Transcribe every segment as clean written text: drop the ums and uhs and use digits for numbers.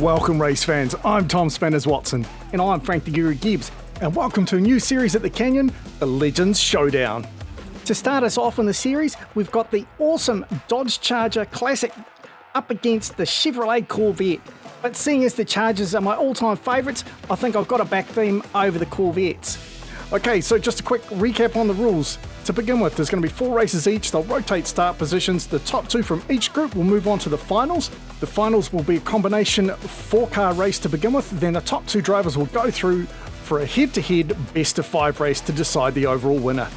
Welcome race fans, I'm Tom Spanners Watson. And I'm Frank the Guru Gibbs. And welcome to a new series at the Canyon, the Legends Showdown. To start us off in the series, we've got the awesome Dodge Charger Classic up against the Chevrolet Corvette. But seeing as the Chargers are my all-time favourites, I think I've got to back them over the Corvettes. Okay, so just a quick recap on the rules. To begin with, there's going to be 4 races each. They'll rotate start positions. The top 2 from each group will move on to the finals. The finals will be a combination 4-car race to begin with. Then the top 2 drivers will go through for a head-to-head best-of-5 race to decide the overall winner.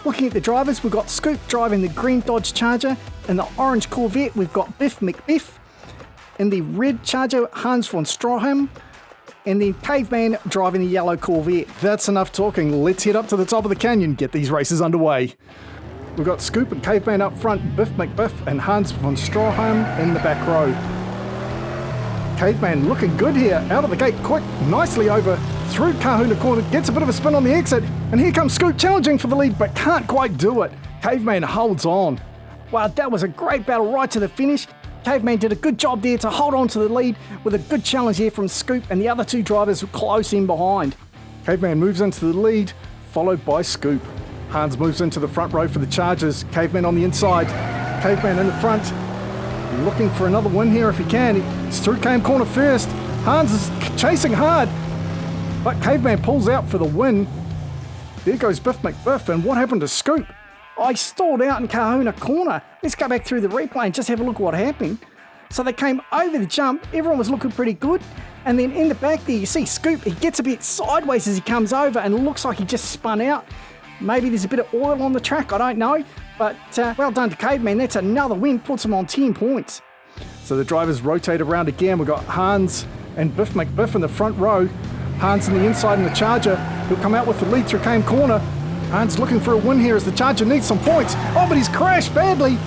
Looking at the drivers, we've got Scoop driving the green Dodge Charger. In the orange Corvette, we've got Biff McBiff. In the red Charger, Hans von Stroheim. And then Caveman driving the yellow Corvette. That's enough talking. Let's head up to the top of the canyon, get these races underway. We've got Scoop and Caveman up front, Biff McBiff and Hans von Stroheim in the back row. Caveman looking good here, out of the gate quick, nicely over through Kahuna Corner, gets a bit of a spin on the exit, and here comes Scoop challenging for the lead, but can't quite do it. Caveman holds on. Wow, that was a great battle right to the finish. Caveman did a good job there to hold on to the lead with a good challenge here from Scoop, and the other 2 drivers were close in behind. Caveman moves into the lead, followed by Scoop. Hans moves into the front row for the Chargers. Caveman on the inside. Caveman in the front, looking for another win here if he can. He's through Cam Corner first. Hans is chasing hard, but Caveman pulls out for the win. There goes Biff McBiff, and what happened to Scoop? I stalled out in Kahuna Corner. Let's go back through the replay and just have a look at what happened. So they came over the jump, everyone was looking pretty good, and then in the back there you see Scoop, he gets a bit sideways as he comes over and it looks like he just spun out. Maybe there's a bit of oil on the track, I don't know, but well done to Caveman, that's another win, puts him on 10 points. So the drivers rotate around again. We've got Hans and Biff McBiff in the front row. Hans on the inside in the Charger, he'll come out with the lead through Cam Corner. Hans looking for a win here as the Charger needs some points. Oh, but he's crashed badly.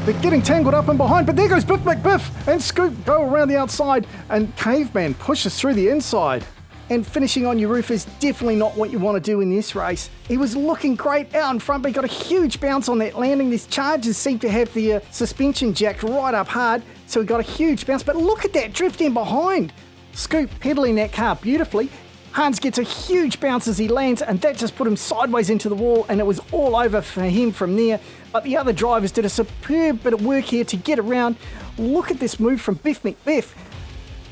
They're getting tangled up in behind, but there goes Biff McBiff and Scoop go around the outside and Caveman pushes through the inside. And finishing on your roof is definitely not what you want to do in this race. He was looking great out in front, but he got a huge bounce on that landing. These Chargers seem to have the suspension jacked right up hard, so he got a huge bounce. But look at that drift in behind. Scoop pedaling that car beautifully. Hans gets a huge bounce as he lands, and that just put him sideways into the wall, and it was all over for him from there. But the other drivers did a superb bit of work here to get around. Look at this move from Biff McBiff.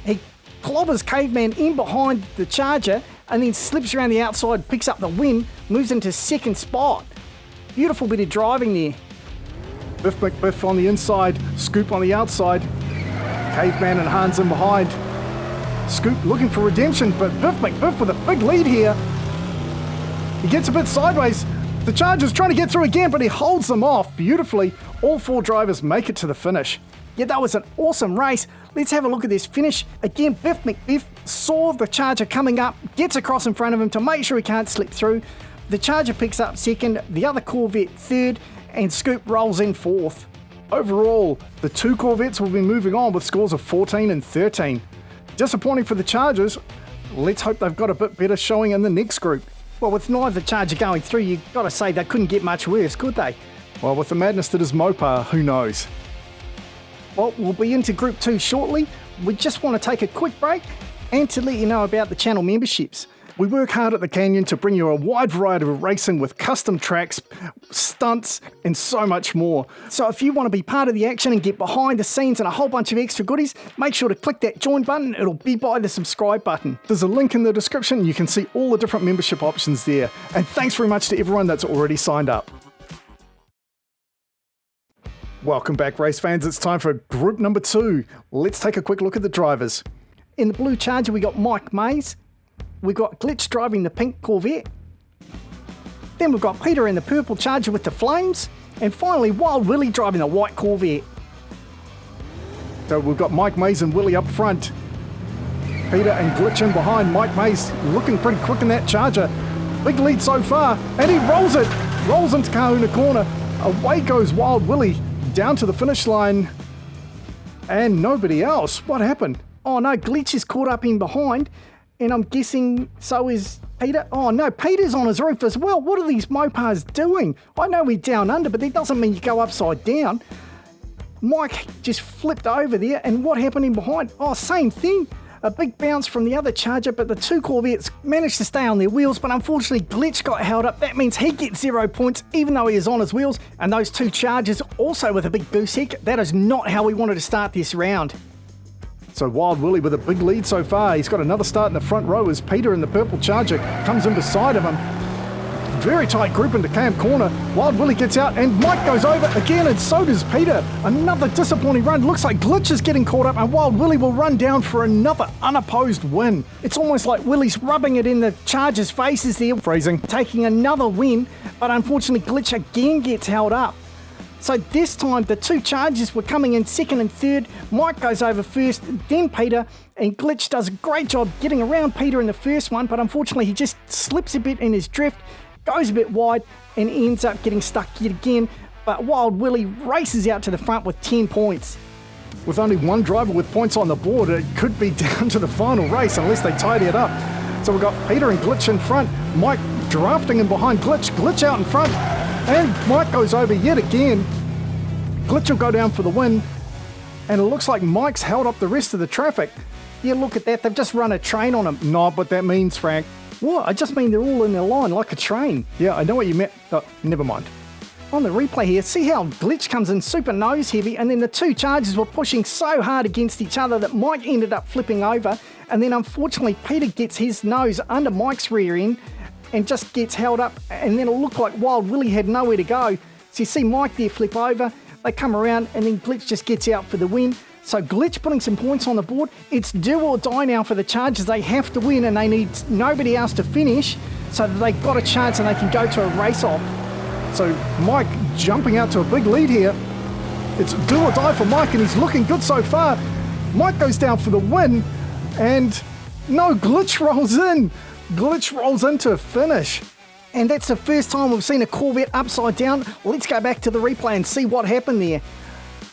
He clobbers Caveman in behind the Charger and then slips around the outside, picks up the win, moves into second spot. Beautiful bit of driving there. Biff McBiff on the inside, Scoop on the outside. Caveman and Hans in behind. Scoop looking for redemption, but Biff McBiff with a big lead here. He gets a bit sideways. The Charger's trying to get through again, but he holds them off beautifully. All 4 drivers make it to the finish. Yeah, that was an awesome race. Let's have a look at this finish. Again, Biff McBiff saw the Charger coming up, gets across in front of him to make sure he can't slip through. The Charger picks up second, the other Corvette third, and Scoop rolls in fourth. Overall, the 2 Corvettes will be moving on with scores of 14 and 13. Disappointing for the Chargers. Let's hope they've got a bit better showing in the next group. Well, with neither Charger going through, you've got to say they couldn't get much worse, could they? Well, with the madness that is Mopar, who knows? Well, we'll be into Group 2 shortly. We just want to take a quick break and to let you know about the channel memberships. We work hard at the Canyon to bring you a wide variety of racing with custom tracks, stunts, and so much more. So if you want to be part of the action and get behind the scenes and a whole bunch of extra goodies, make sure to click that join button. It'll be by the subscribe button. There's a link in the description. You can see all the different membership options there. And thanks very much to everyone that's already signed up. Welcome back, race fans. It's time for group number 2. Let's take a quick look at the drivers. In the blue Charger, we got Mike Mays. We've got Glitch driving the pink Corvette. Then we've got Peter in the purple Charger with the flames. And finally, Wild Willie driving the white Corvette. So we've got Mike Mays and Willie up front. Peter and Glitch in behind. Mike Mays looking pretty quick in that Charger. Big lead so far. And he rolls it. Rolls into Kahuna Corner. Away goes Wild Willie down to the finish line. And nobody else. What happened? Oh no, Glitch is caught up in behind. And I'm guessing so is Peter. Oh no, Peter's on his roof as well. What are these Mopars doing? I know we're down under, but that doesn't mean you go upside down. Mike just flipped over there, and what happened in behind? Oh, same thing. A big bounce from the other Charger, but the two Corvettes managed to stay on their wheels, but unfortunately Glitch got held up. That means he gets 0 points, even though he is on his wheels, and those two Chargers also with a big goose heck. That is not how we wanted to start this round. So Wild Willie with a big lead so far. He's got another start in the front row as Peter in the purple Charger comes in beside of him. Very tight group into Cam corner. Wild Willie gets out and Mike goes over again, and so does Peter. Another disappointing run. Looks like Glitch is getting caught up and Wild Willie will run down for another unopposed win. It's almost like Willie's rubbing it in the Chargers' faces there. Phrasing. Taking another win, but unfortunately Glitch again gets held up. So this time the two Chargers were coming in second and third. Mike goes over first, then Peter, and Glitch does a great job getting around Peter in the first one, but unfortunately he just slips a bit in his drift, goes a bit wide, and ends up getting stuck yet again. But Wild Willie races out to the front with 10 points. With only one driver with points on the board, it could be down to the final race unless they tidy it up. So we've got Peter and Glitch in front, Mike drafting in behind Glitch, Glitch out in front, and Mike goes over yet again. Glitch will go down for the win, and it looks like Mike's held up the rest of the traffic. Yeah, look at that, they've just run a train on him. Not what that means, Frank. What? I just mean they're all in a line like a train. Yeah, I know what you meant. Oh, never mind. On the replay here, see how Glitch comes in super nose heavy, and then the two Chargers were pushing so hard against each other that Mike ended up flipping over, and then unfortunately Peter gets his nose under Mike's rear end and just gets held up, and then it looked like Wild Willie had nowhere to go. So you see Mike there flip over, they come around, and then Glitch just gets out for the win. So Glitch putting some points on the board. It's do or die now for the Chargers. They have to win and they need nobody else to finish so that they've got a chance and they can go to a race-off. So Mike jumping out to a big lead here. It's do or die for Mike and he's looking good so far. Mike goes down for the win and no, Glitch rolls in. Glitch rolls into a finish. And that's the first time we've seen a Corvette upside down. Let's go back to the replay and see what happened there.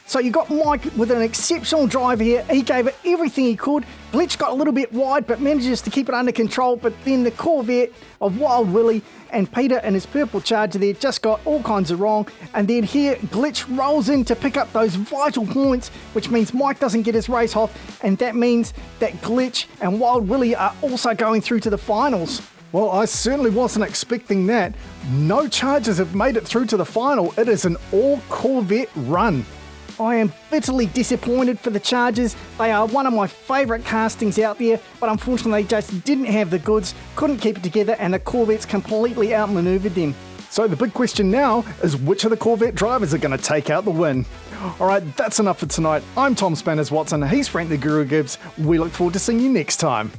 So you got Mike with an exceptional drive here. He gave it everything he could. Glitch got a little bit wide, but manages to keep it under control. But then the Corvette of Wild Willie and Peter and his purple Charger there just got all kinds of wrong. And then here, Glitch rolls in to pick up those vital points, which means Mike doesn't get his race off. And that means that Glitch and Wild Willie are also going through to the finals. Well, I certainly wasn't expecting that. No Chargers have made it through to the final. It is an all Corvette run. I am bitterly disappointed for the Chargers. They are one of my favourite castings out there, but unfortunately they just didn't have the goods, couldn't keep it together, and the Corvettes completely outmanoeuvred them. So the big question now is which of the Corvette drivers are going to take out the win? Alright, that's enough for tonight. I'm Tom Spanners Watson, he's Frank the Guru Gibbs. We look forward to seeing you next time.